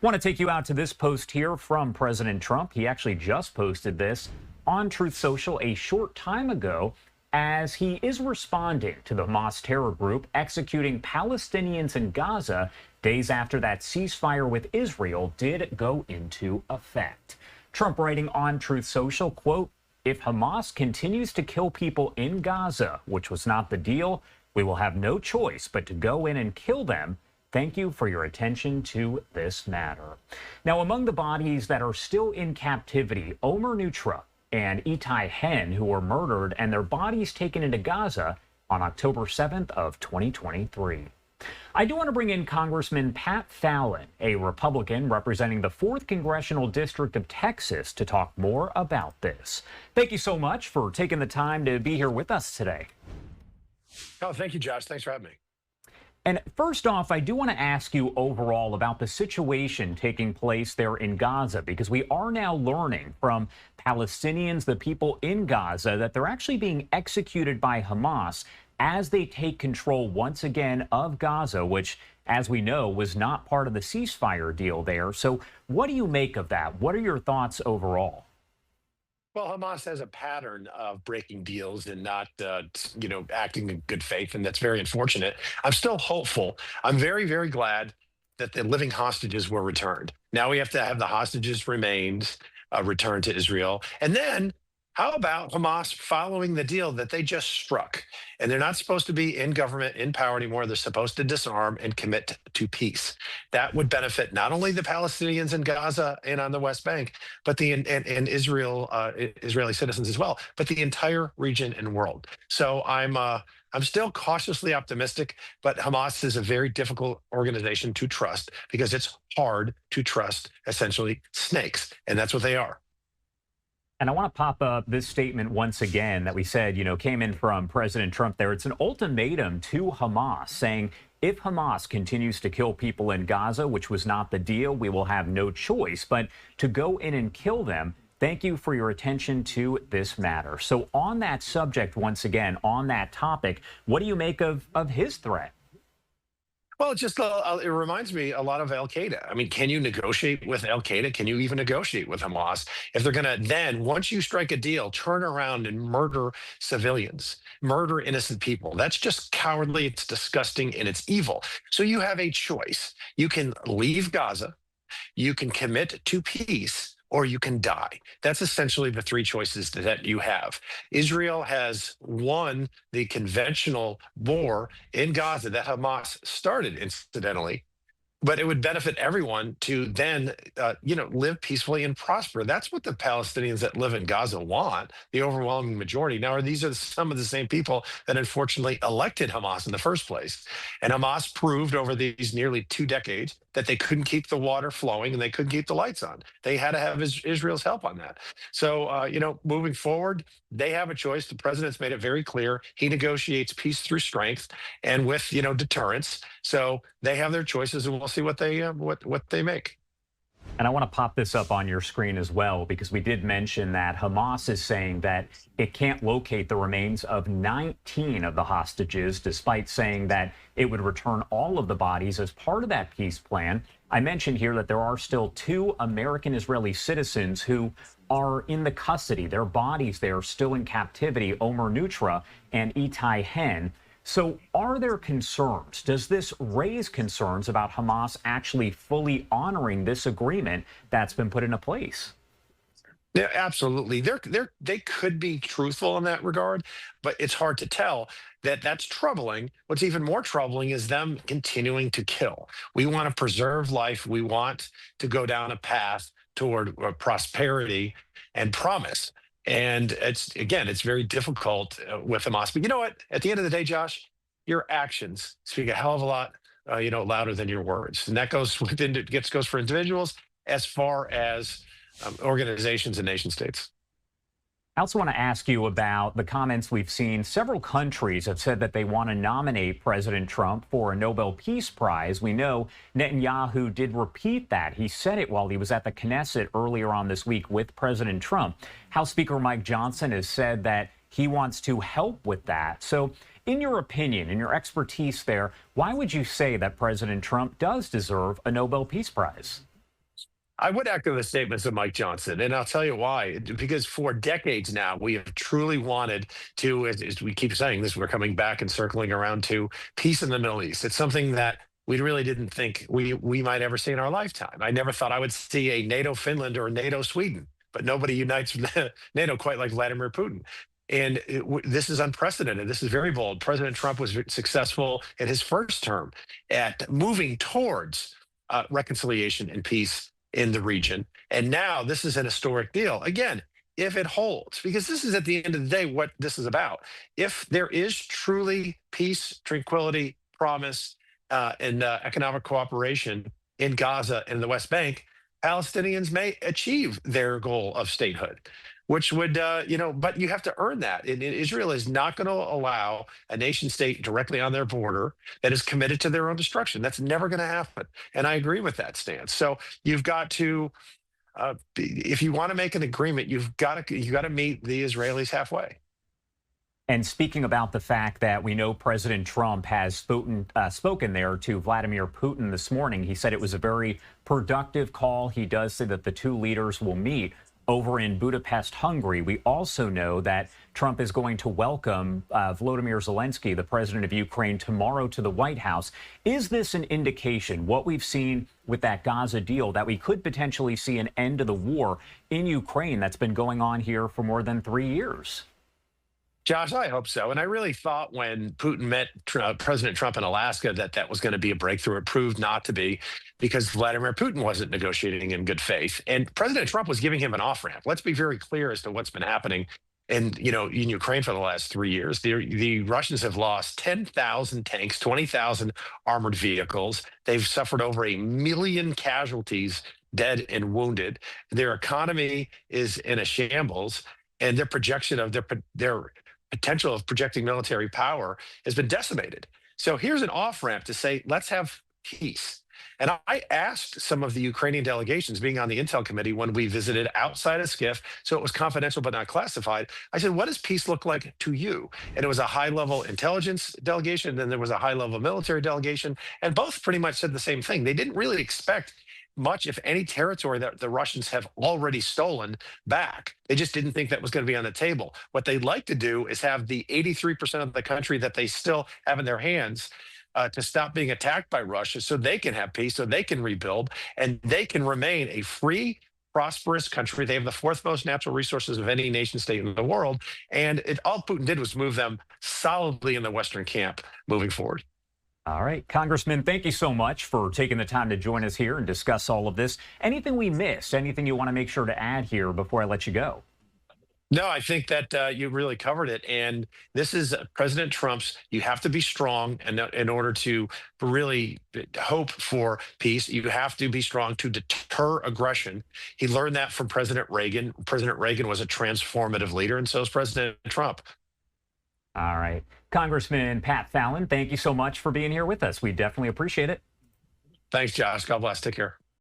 Want to take you out to this post here from President Trump. He actually just posted this on Truth Social a short time ago as he is responding to the Hamas terror group executing Palestinians in Gaza days after that ceasefire with Israel did go into effect. Trump writing on Truth Social, quote, "If Hamas continues to kill people in Gaza, which was not the deal, we will have no choice but to go in and kill them. Thank you for your attention to this matter." Now, among the bodies that are still in captivity, Omer Nutra and Itai Hen, who were murdered and their bodies taken into Gaza on October 7th of 2023. I do want to bring in Congressman Pat Fallon, a Republican representing the 4th Congressional District of Texas, to talk more about this. Thank you so much for taking the time to be here with us today. Oh, thank you, Josh. Thanks for having me. And first off, I do want to ask you overall about the situation taking place there in Gaza, because we are now learning from Palestinians, the people in Gaza, that they're actually being executed by Hamas as they take control once again of Gaza, which, as we know, was not part of the ceasefire deal there. So what do you make of that? What are your thoughts overall? Well, Hamas has a pattern of breaking deals and not, acting in good faith, and that's very unfortunate. I'm still hopeful. I'm very, very glad that the living hostages were returned. Now we have to have the hostages remains returned to Israel, and then how about Hamas following the deal that they just struck? And they're not supposed to be in government, in power anymore. They're supposed to disarm and commit to peace. That would benefit not only the Palestinians in Gaza and on the West Bank, but and Israel, Israeli citizens as well, but the entire region and world. So I'm still cautiously optimistic, but Hamas is a very difficult organization to trust because it's hard to trust essentially snakes, and that's what they are. And I want to pop up this statement once again that we said, came in from President Trump there. It's an ultimatum to Hamas saying, if Hamas continues to kill people in Gaza, which was not the deal, we will have no choice but to go in and kill them. Thank you for your attention to this matter. So on that subject, once again, on that topic, what do you make of his threat? Well, it reminds me a lot of Al Qaeda. I mean, can you negotiate with Al Qaeda? Can you even negotiate with Hamas if they're going to then, once you strike a deal, turn around and murder civilians, murder innocent people? That's just cowardly. It's disgusting and it's evil. So you have a choice. You can leave Gaza, you can commit to peace, or you can die. That's essentially the three choices that you have. Israel has won the conventional war in Gaza that Hamas started, incidentally, but it would benefit everyone to then, live peacefully and prosper. That's what the Palestinians that live in Gaza want, the overwhelming majority. Now, these are some of the same people that unfortunately elected Hamas in the first place. And Hamas proved over these nearly 2 decades that they couldn't keep the water flowing and they couldn't keep the lights on. They had to have Israel's help on that. So, moving forward, they have a choice. The president's made it very clear. He negotiates peace through strength and with, deterrence. So they have their choices, and we'll see what they make. And I want to pop this up on your screen as well, because we did mention that Hamas is saying that it can't locate the remains of 19 of the hostages, despite saying that it would return all of the bodies as part of that peace plan. I mentioned here that there are still 2 American Israeli citizens who are in the custody. Their bodies, they are still in captivity, Omer Nutra and Itai Hen. So are there concerns? Does this raise concerns about Hamas actually fully honoring this agreement that's been put into place? Yeah, absolutely. They could be truthful in that regard, but it's hard to tell. That's troubling. What's even more troubling is them continuing to kill. We want to preserve life. We want to go down a path toward prosperity and promise. And it's very difficult with Hamas. But you know what? At the end of the day, Josh, your actions speak a hell of a lot, louder than your words. And that goes goes for individuals as far as organizations and nation states. I also want to ask you about the comments we've seen. Several countries have said that they want to nominate President Trump for a Nobel Peace Prize. We know Netanyahu did repeat that. He said it while he was at the Knesset earlier on this week with President Trump. House Speaker Mike Johnson has said that he wants to help with that. So in your opinion, in your expertise there, why would you say that President Trump does deserve a Nobel Peace Prize? I would echo the statements of Mike Johnson, and I'll tell you why. Because for decades now, we have truly wanted to, as we keep saying this, we're coming back and circling around to peace in the Middle East. It's something that we really didn't think we might ever see in our lifetime. I never thought I would see a NATO Finland or a NATO Sweden, but nobody unites NATO quite like Vladimir Putin. And this is unprecedented. This is very bold. President Trump was successful in his first term at moving towards reconciliation and peace in the region. And now this is an historic deal. Again, if it holds, because this is at the end of the day what this is about. If there is truly peace, tranquility, promise, and economic cooperation in Gaza and the West Bank, Palestinians may achieve their goal of statehood, which would, but you have to earn that. And Israel is not going to allow a nation state directly on their border that is committed to their own destruction. That's never going to happen. And I agree with that stance. So you've got to, if you want to make an agreement, you got to meet the Israelis halfway. And speaking about the fact that we know President Trump has spoken there to Vladimir Putin this morning, he said it was a very productive call. He does say that the two leaders will meet over in Budapest, Hungary. We also know that Trump is going to welcome Volodymyr Zelensky, the president of Ukraine, tomorrow to the White House. Is this an indication, what we've seen with that Gaza deal, that we could potentially see an end to the war in Ukraine that's been going on here for more than 3 years? Josh, I hope so. And I really thought when Putin met President Trump in Alaska that was going to be a breakthrough. It proved not to be, because Vladimir Putin wasn't negotiating in good faith. And President Trump was giving him an off-ramp. Let's be very clear as to what's been happening in Ukraine for the last 3 years. The Russians have lost 10,000 tanks, 20,000 armored vehicles. They've suffered over 1 million casualties, dead and wounded. Their economy is in a shambles, and their projection of their potential of projecting military power has been decimated. So here's an off-ramp to say, let's have peace. And I asked some of the Ukrainian delegations, being on the Intel committee when we visited outside of SCIF, so it was confidential but not classified. I said, what does peace look like to you? And it was a high-level intelligence delegation, and then there was a high-level military delegation, and both pretty much said the same thing. They didn't really expect much, if any, territory that the Russians have already stolen back. They just didn't think that was going to be on the table. What they'd like to do is have the 83% of the country that they still have in their hands to stop being attacked by Russia, so they can have peace, so they can rebuild, and they can remain a free, prosperous country. They have the fourth most natural resources of any nation state in the world. And all Putin did was move them solidly in the Western camp moving forward. All right, Congressman, thank you so much for taking the time to join us here and discuss all of this. Anything we missed, anything you want to make sure to add here before I let you go? No, I think that you really covered it. And this is President Trump's, you have to be strong in order to really hope for peace. You have to be strong to deter aggression. He learned that from President Reagan. President Reagan was a transformative leader, and so is President Trump. All right. Congressman Pat Fallon, thank you so much for being here with us. We definitely appreciate it. Thanks, Josh. God bless. Take care.